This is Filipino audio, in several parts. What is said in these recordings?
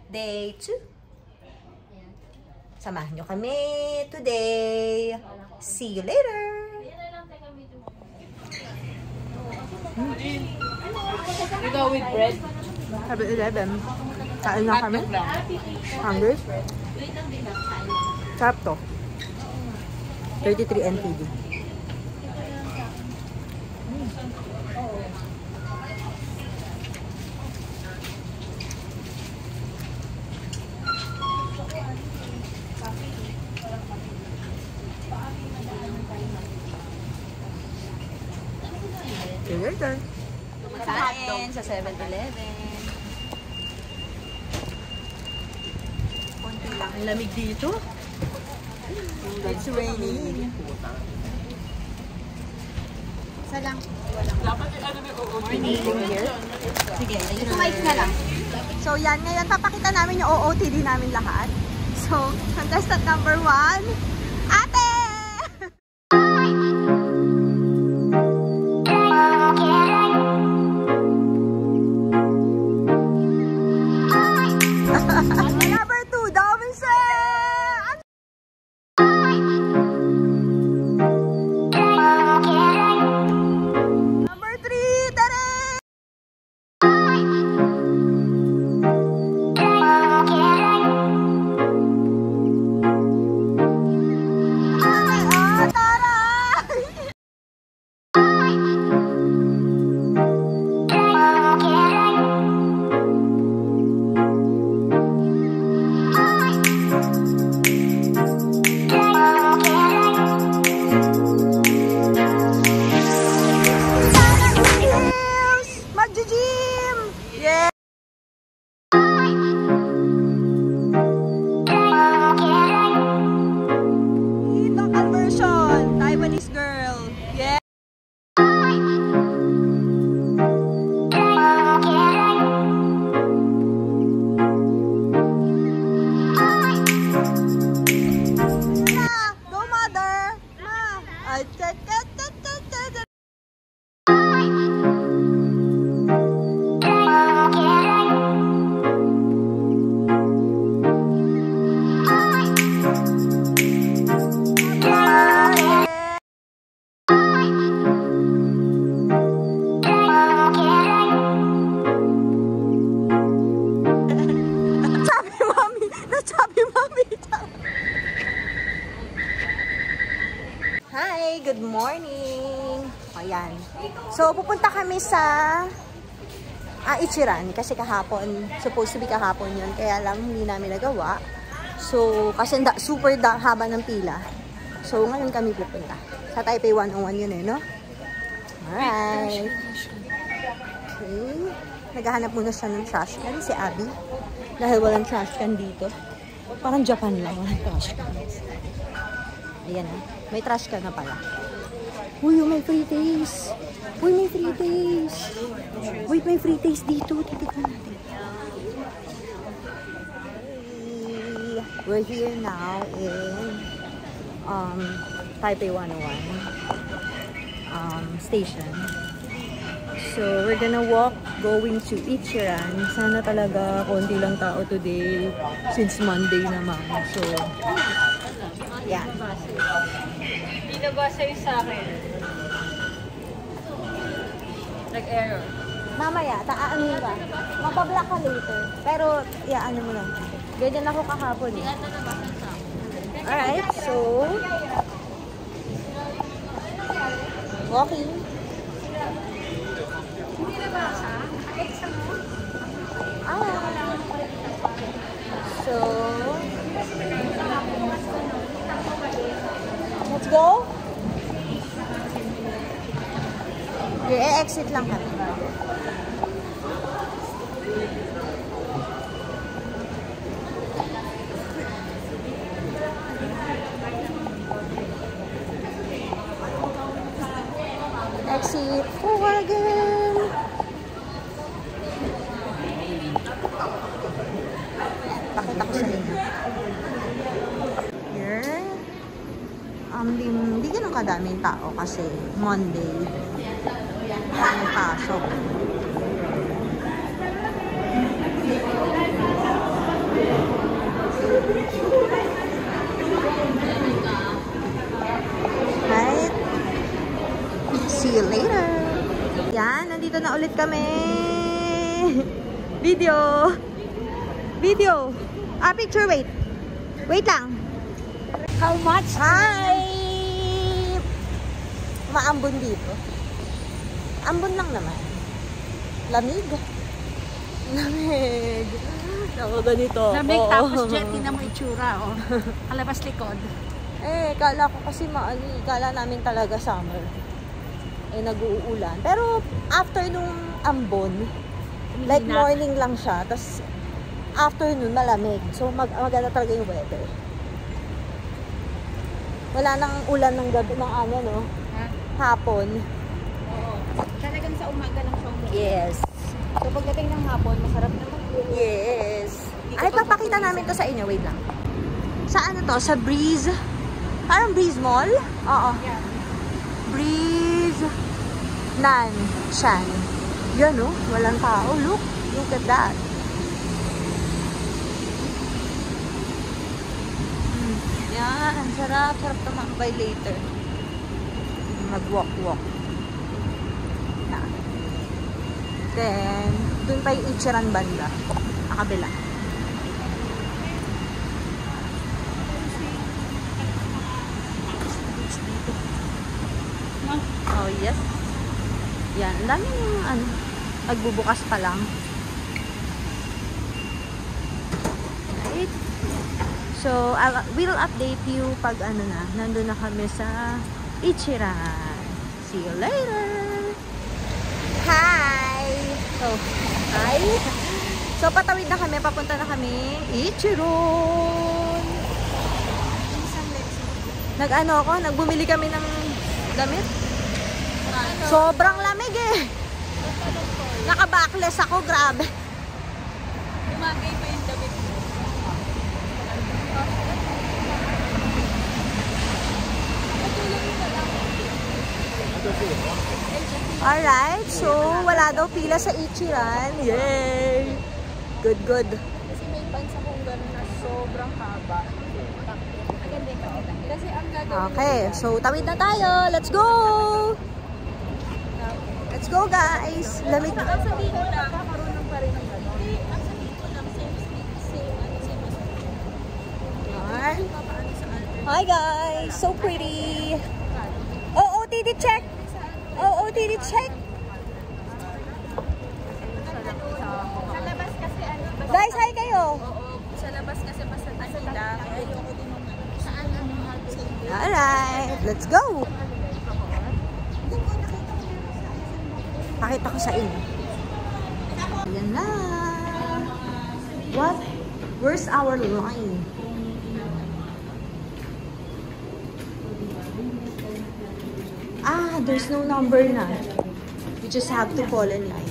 Day 2. Samahan nyo kami today. See you later. You go with bread? 7-Eleven. Kain na kami. Hungry? Sarap to. 33 NTD. See you later. Kain sa 7-Eleven. Konti lang. Ang lamig dito. It's raining. Isa lang. Dapat ano may Anything here? Sige, Kumain na lang. So yan, ngayon papakita namin yung OOTD namin lahat. So, contestant number 1, Ate! Number 2, Dobinson! Number 3, Tere! Oh, Tara! Mag-gym! Yeah! Local version, Taiwanese girl. Yeah! Go mother! Ma! Hi, good morning. Ayan. So, pupunta kami sa Ichiran kasi kahapon, supposed to be kahapon yun. Kaya lang, hindi namin nagawa. So, kasi super haba ng pila. So, ngayon kami pupunta. Sa Taipei 101 yun eh, no? Alright. Okay. Naghahanap muna siya ng trash can, si Abby. Dahil walang trash can dito. Parang Japan lang, walang trash can. Ayan na. May trash can na pala. Uy, may free taste. Uy, may free taste. Uy, may free taste dito. Titignan natin. Hey. We're here now in Taipei 101 station. So, we're gonna walk going to Ichiran. Sana talaga konti lang tao today since Monday naman. So, yeah. Hindi nabasa yung sa akin. Nag-error. Mamaya, taano ka. Mapablock ka later. Pero, ano mo lang. Ganyan ako kahapon eh. Alright, so walking. So let's go. I-exit lang kami. Exit forward again. Pakita ko sa inyo. Here. Hindi ganun kadaming tao kasi Monday. May pasok. Yan, nandito na ulit kami. Video. Video. Picture, wait. Wait lang. How much? Hi! Maambon dito. Ambon lang naman. Lamig. Lamig. Ako ganito. Lamig tapos jetty na mo itsura, oh. Kalabas likod. Kala ko kasi kala namin talaga summer. Nag-uulan. Pero after nung ambon, like morning lang siya, tapos afternoon malamig. So maganda talaga yung weather. Wala nang ulan ng gabi ng no? Hapon. Oo. Talagang sa umaga lang siya umulan. Yes. So pagdating ng hapon, masarap naman. Yes. Ay, papakita namin to sa inyo. Wait lang. Sa ano to? Sa Breeze. Parang Breeze Mall? Oo. Yeah. Breeze Nanshan. Yan, oh. Walang tao. Look at that. Yan. Ang sarap. Sarap tumambay later. Mag-walk-walk. Yan. Then, dun pa yung Ichiran banda. Nakabila. Oh, yes. Yan. Ang dami yung nagbubukas pa lang. Right? So, we'll update you pag nandun na kami sa Ichiran. See you later! Hi! Hi! So, patawid na kami. Papunta na kami. Ichiran! Nagbumili kami ng damit. Sobrang lamig Naka-backless ako. Grabe. Umagay pa yung damit mo. Alright, so wala daw pila sa Ichiran. Yay! Good. Kasi may pants akong gano'n na sobrang haba. Maganda yung pakita. Kasi ang gagawin Okay, so tawid na tayo. Let's go! Let's go, guys! Lamig. Ang sabihin ko lang, marunong pa rin ng gano'n. Ang sabihin ko lang, same. Alright. Hi, guys! So pretty! OOTD check! OOTD check! Sa labas kasi Guys, hi kayo! sa labas kasi basta takita. Ayoko din ng saan ang mahal sa inyo. Alright, let's go! Pakita ko sa inyo. Ayan na! What? Where's our line? There's no number na. You just have to fall in line.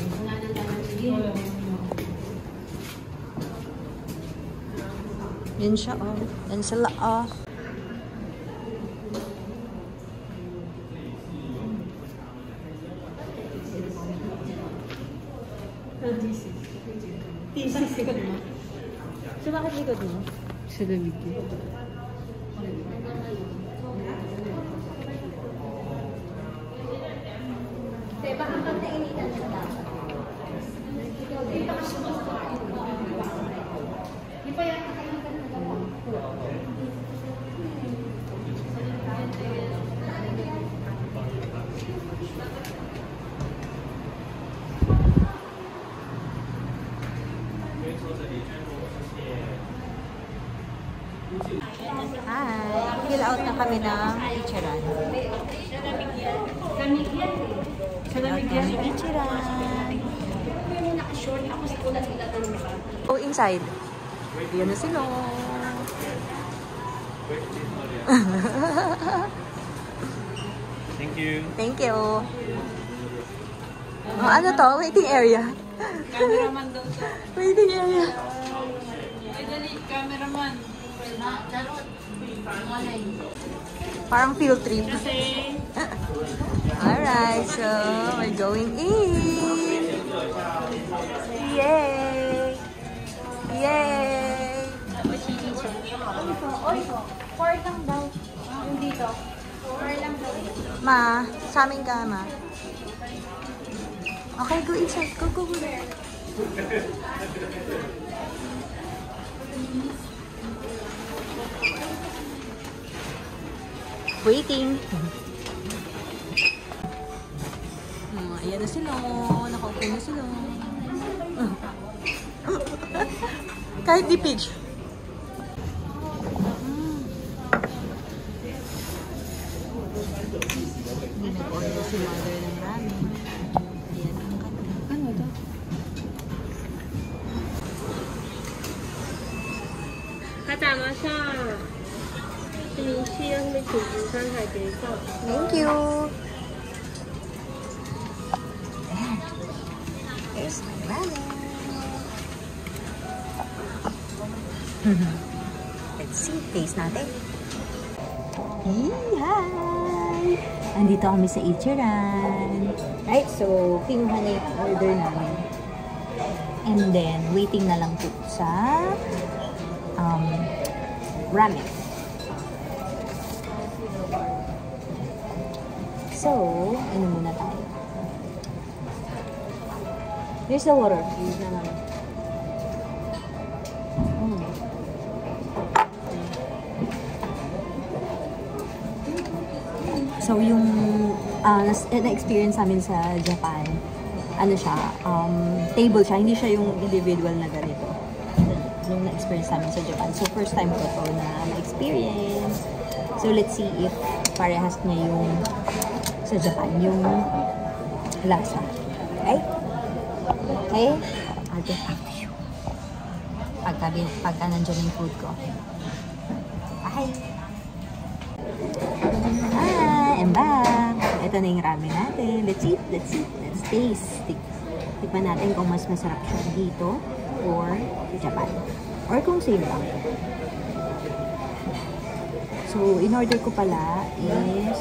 Yan siya, oh. Yan sila, oh. Thesis. Likod mo? So, bakit likod mo? Sa lamig ko. Baka pag nainitan siya dapat. Di pa yan nakainitan na dapat. Hi! Fill out na kami ng Ichiran. Sa lamig yan. Ichiran. Oh, inside. Yan na sila. Thank you. Thank you. Oh, ano to? Waiting area. Cameraman daw siya. Waiting area. Ay, dali, cameraman. Parang field trip. Kasi, Alright, so we're going in. Yay! Yay! Oy, 4 lang daw. Yung dito. 4 lang daw. Ma, sa amin ka, ma. Okay, go inside. Go, go, go. Waiting. Ayan na sila. Nakaupo na sila. Kahit di picture. Hindi nag-order si mother ng ramen. Ayan ang kanta. Ano ito? Kasama siya. Sinishiyang may tubusan kay Kesa. Thank you. There's my ramen. Let's see. Taste natin. Hi! Andito kami sa Ichiran. Right, so kinuha na yung order namin. And then, waiting na lang po sa ramen. So, inom muna tayo. Here's the water. Use na namin. So, yung na-experience namin sa Japan, ano siya, table siya, hindi siya yung individual na ganito. Yung na-experience namin sa Japan. So, first time ko to na na-experience. So, let's see if parehas niya yung sa Japan, yung lasa. Okay? Okay? I'll get back to you. Pagka nandiyan yung food ko. Bye! Hi! I'm back! Ito na yung ramen natin. Let's eat. Let's eat. Let's taste. Tikman natin kung mas masarap siya dito or sa Japan. Or kung same lang. So, in-order ko pala is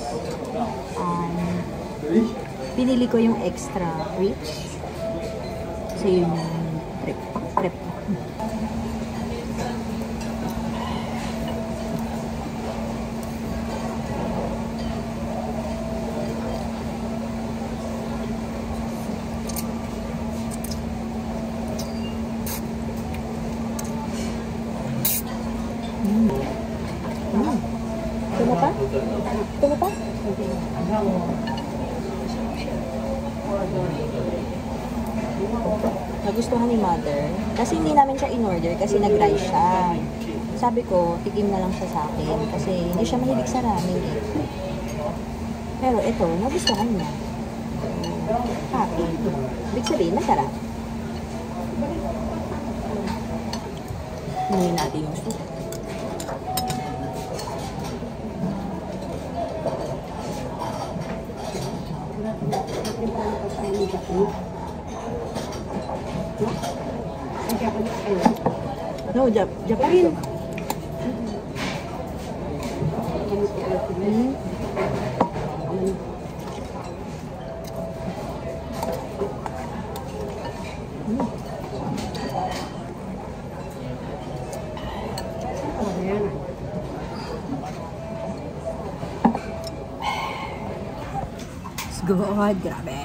pinili ko yung extra rich. So, yun yung prep. Ito mo pa? Nagustuhan ni mother. Kasi hindi namin siya in-order kasi nag-rice siya. Sabi ko, tikim na lang siya sa akin kasi hindi siya mahilig sa ramen eh. Pero ito, nagustuhan niya. Happy. Ibig sabihin, masarap. Ngayon natin yung soup. No, Japan. God, grabe.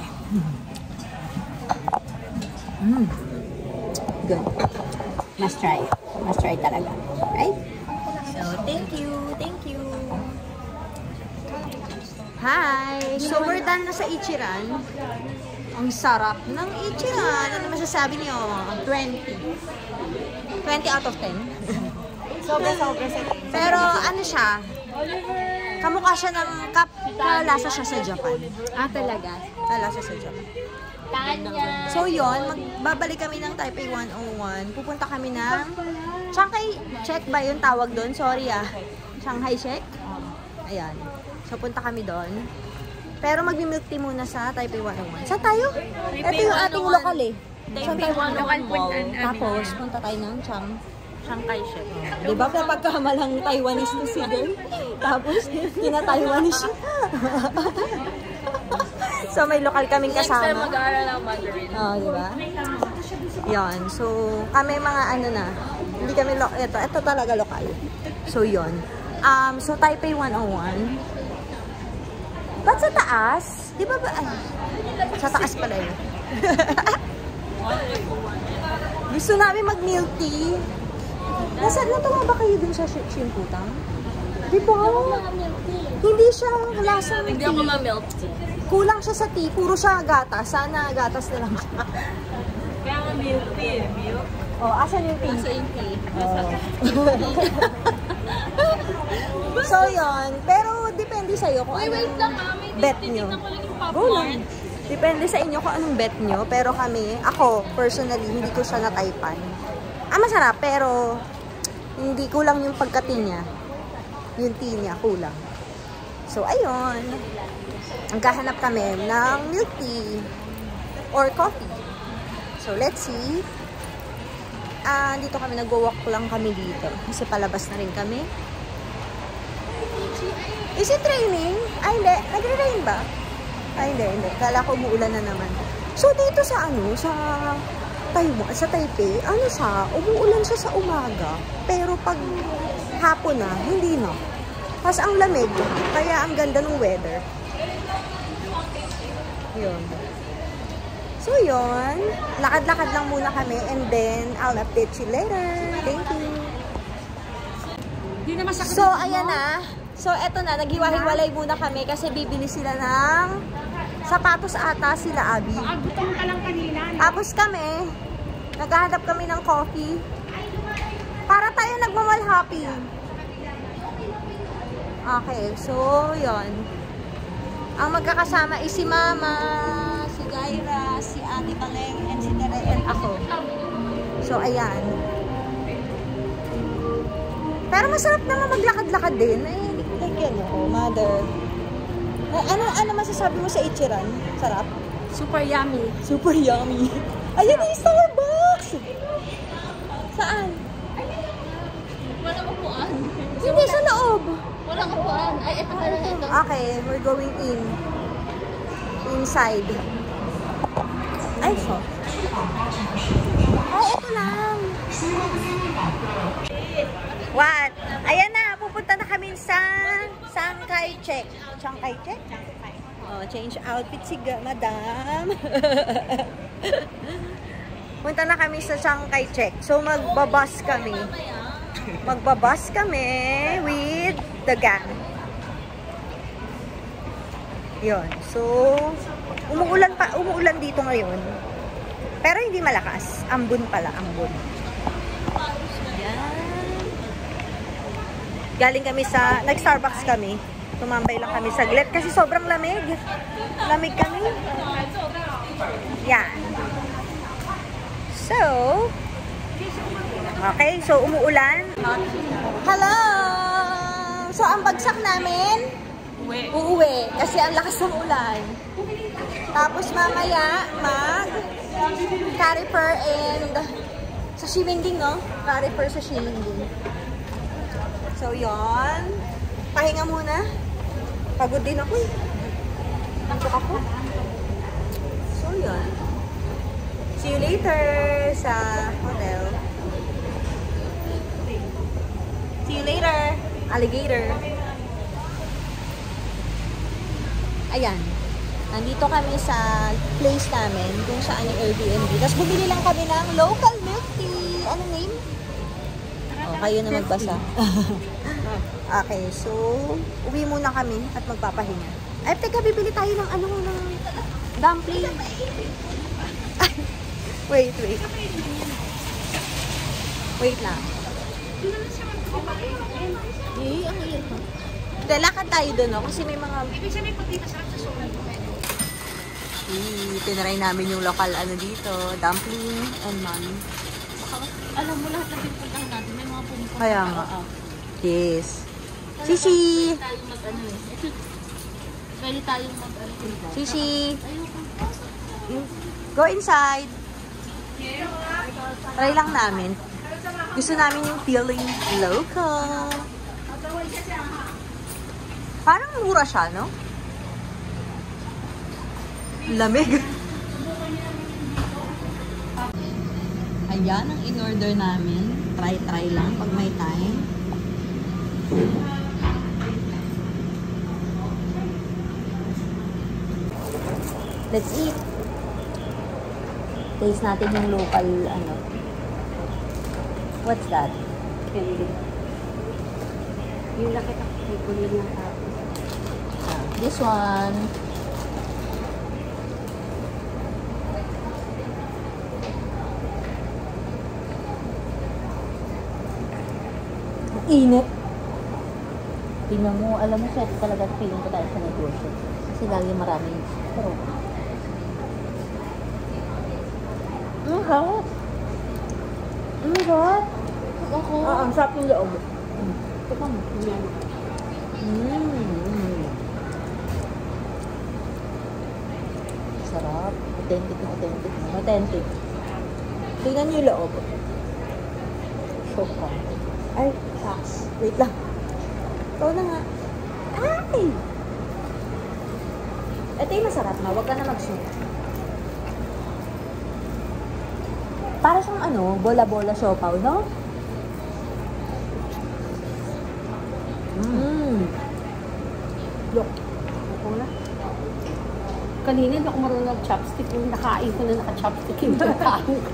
Good. Must try. Must try talaga. Right? So, thank you. Thank you. Hi! So, we're done na sa Ichiran. Ang sarap ng Ichiran. Ano masasabi niyo? 20. 20 out of 10. Sobra sa Pero, ano siya? Kamukha siya ng kalasa siya sa Japan. Ah, talaga? Kalasa sa Japan. Tanya! So yun, magbabalik kami ng Taipei 101. Pupunta kami ng Shanghai Check ba yung tawag doon? Sorry ah. Shanghai Check? Ayan. So punta kami doon. Pero mag-milk tea muna sa Taipei 101. Saan tayo? Ito yung ating lokal eh. Taipei 101 Mall. Tapos punta tayo ng Shanghai Check. Diba napagkamalang Taiwanese to si girl? Tapos, tina-Taiwanese siya. So, may lokal kaming kasama. Next time mag-aaral ng Mandarin. Oo, diba? Yan. So, kami mga ano na. Hindi kami ito talaga lokal. So, yun. So, Taipei 101. Ba't sa taas? Di ba ba? Sa taas pala yun. Gusto namin mag-milk tea. Natuwa ba kayo dun sa Shinputang? Di ba? Hindi siya lasang tea. Hindi ako ma-milk tea. Kulang siya sa tea. Puro siya gatas. Sana gatas na lang siya. Kaya nga milk tea. Milk? Oh, asan yung tea? Asa yung tea? So, yun. Pero, depende sa'yo kung Wait lang bet nyo. Go lang. Depende sa inyo kung anong bet nyo. Pero ako, personally, hindi ko siya nataypan. Masarap, pero hindi kulang yung pagka-tea niya. Yung tea niya, kulang. So, ayun. Magkahanap kami ng milk tea or coffee. So, let's see. Dito kami, nag-walk lang kami dito. Kasi palabas na rin kami. Is it raining? Hindi. Nagre-rain ba? Hindi. Kala ko umuulan na naman. So, dito sa Taiwan, sa Taipei, umuulan siya sa umaga. Pero pag hapon na, hindi na. Kasi ang lamig. Kaya ang ganda ng weather. Yun. So, yun. Lakad-lakad lang muna kami and then I'll update you later. Thank you. So, ayan na. So, eto na. Naghiwa-hiwalay muna kami kasi bibili sila ng sapatos ata sila, Abby. Agutom ka lang kanina. Tapos kami, naghahanap kami ng coffee. Para tayo nagmamal happy. Okay, so, yun. Ang magkakasama is si Mama, si Gaira, si Ate Baleng, and si Tere, and ako. So, ayan. Pero masarap naman maglakad-lakad din. Like yan, mother. Ano masasabi mo sa Ichiran? Sarap? Super yummy. Super yummy. Ayan yung Starbucks! Saan? Walang upuan. Hindi, sa loob. Walang upuan. Ay, ito pala ito. Okay, we're going inside. Ay, so. Ay, ito lang. What? Ayan na, pupunta na kami sa Chiang Kai-shek. Chiang Kai-shek? Oh, change outfit si Madam. Punta na kami sa Chiang Kai-shek. So, magbabus kami. Magbabus kami with the gang. Yun. So, umuulan dito ngayon. Pero hindi malakas. Ambon pala, ambon. Yan. Galing kami nag-Starbucks kami. Tumambay lang kami saglit kasi sobrang lamig. Lamig kami. Yan. So, okay. So, umuulan. Hello! So, ang bagsak namin, uuwi. Kasi ang lakas ng ulan. Tapos, mamaya, Cariper and sa Shimending, no? Cariper sa Shimending. So, yon. Pahinga muna. Pagod din ako eh. Nantok ako. So, yon. See you later sa hotel. See you later, alligator. Ayan. Nandito kami sa place namin kung saan yung Airbnb. Tapos bumili lang kami ng local milk tea. Ano name? Oh, kayo na magbasa. Okay, so uwi muna kami at magpapahinga. Ay, teka, bibili tayo ng ng dumpling. Wait. Wait lang. Ang iyan ko. Lakad tayo doon, no? Kasi may mga... Ibig sabihin pag dito sarap sa sobrang pumelo. Tinry namin yung local dito. Dumpling and mommy. Alam mo lahat ng pinpuntahan natin, may mga pumunta. Kaya nga. Yes. Shishi! Pwede tayong mag-ano. Shishi! Go inside. Try lang namin. Gusto namin yung feeling local. Parang mura siya, no? Lamig. Ayan ang in-order namin. Try lang pag may time. Let's eat. Taste natin yung local, ano. What's that? Candy. Yung nakita ko kay Kulin ng tapos. This one. Init. Tingnan mo, alam mo, siya talaga feeling ko tayo sa negosyo. Kasi lagi maraming pero. Ang hot. Ang hot. Ako. Ang sarap ng loob. Teka mo. Yan. Sarap. Authentic na authentic. Authentic. Tingnan niyo yung loob. Shock ka. Ay, shucks. Wait lang. Ito na nga. Ay! Ito yung masarap na. Huwag ka na mag-shoot. Para siyang ano, bola-bola siopaw, no? Look. Ako na. Kanina hindi ako marunong mag-chopstick. Yung nakain ko na naka-chopstick yung pagkain ko.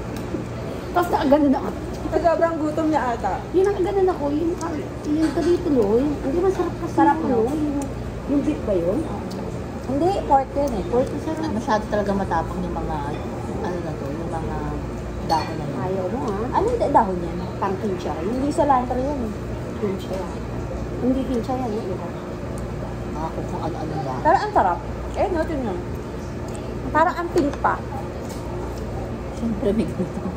Tapos nakaganon ako. Sobrang gutom niya ata. Yung nakaganon ako, yung tuloy-tuloy. Hindi masarap kasi. Sarap, no? Yung beef ba yun? Hindi, pork yun eh. Pork na sarap. Masyado talaga matapang yung mga, ano na to, yung mga dahon na yun. Ayaw mo ha? Anong dahon yan? Pang kinchay. Hindi cilantro yun eh. Kinchay. Hindi kinchay yan. Diba? Ako kung ano-ano ba. Pero ang sarap. Eh, no, tingnan. Parang ang pink pa. Siyempre may ganito.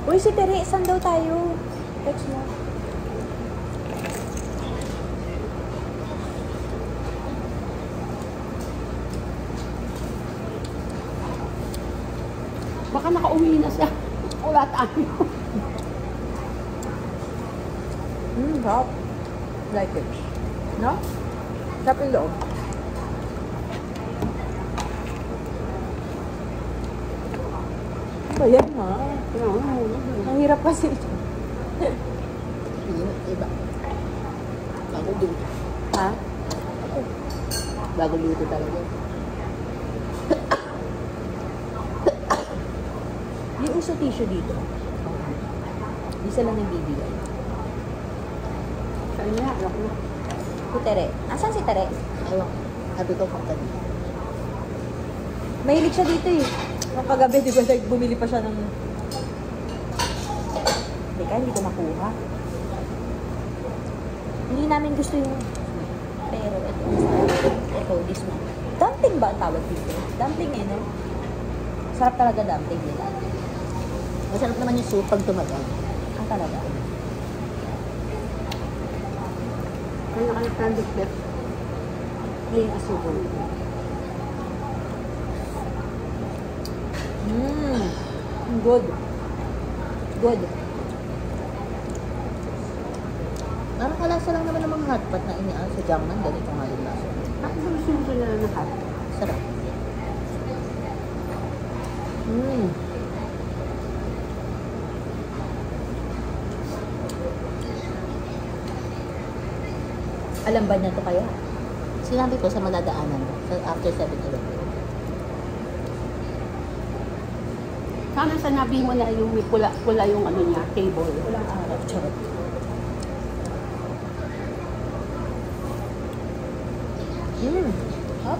Uy, si Tere, saan daw tayo? Text mo. Baka nakauwi na siya. Wala tayo. Sarap. Like it. No? Sarap yung loob. Ba yan, ha? Ang hirap kasi ito. Iba. Bago luto. Ha? Bago luto talaga. Di uso tissue dito. Di sila nagbibigay. Saan niya? Alam ko. Si Tere. Asan si Tere? Ewan, sabi ko company. Mahilig siya dito eh. Nung kagabi, di ba, bumili pa siya ng... Teka, hindi ko makuha. Hindi namin gusto yung... Pero ito, this one. Dumpling ba ang tawag dito? Dumpling eh, no? Sarap talaga dumpling nila. Masarap naman yung soup pag tumagal. Ah, talaga. Kaya nakalit na plain asubol. Good. Good. Parang kalasa lang naman ng mga hotpot na iniaan sa Jiangnan. Ganito nga yung lasa. Bakit sa gusto nila na hot? Sarap. Alam ba niya to kaya? Sinabi ko sa madadaanan sa after 7-Eleven. Sana sanabi mo na yung may pula yung ano niya, table. Walang araw. Charot. Hop.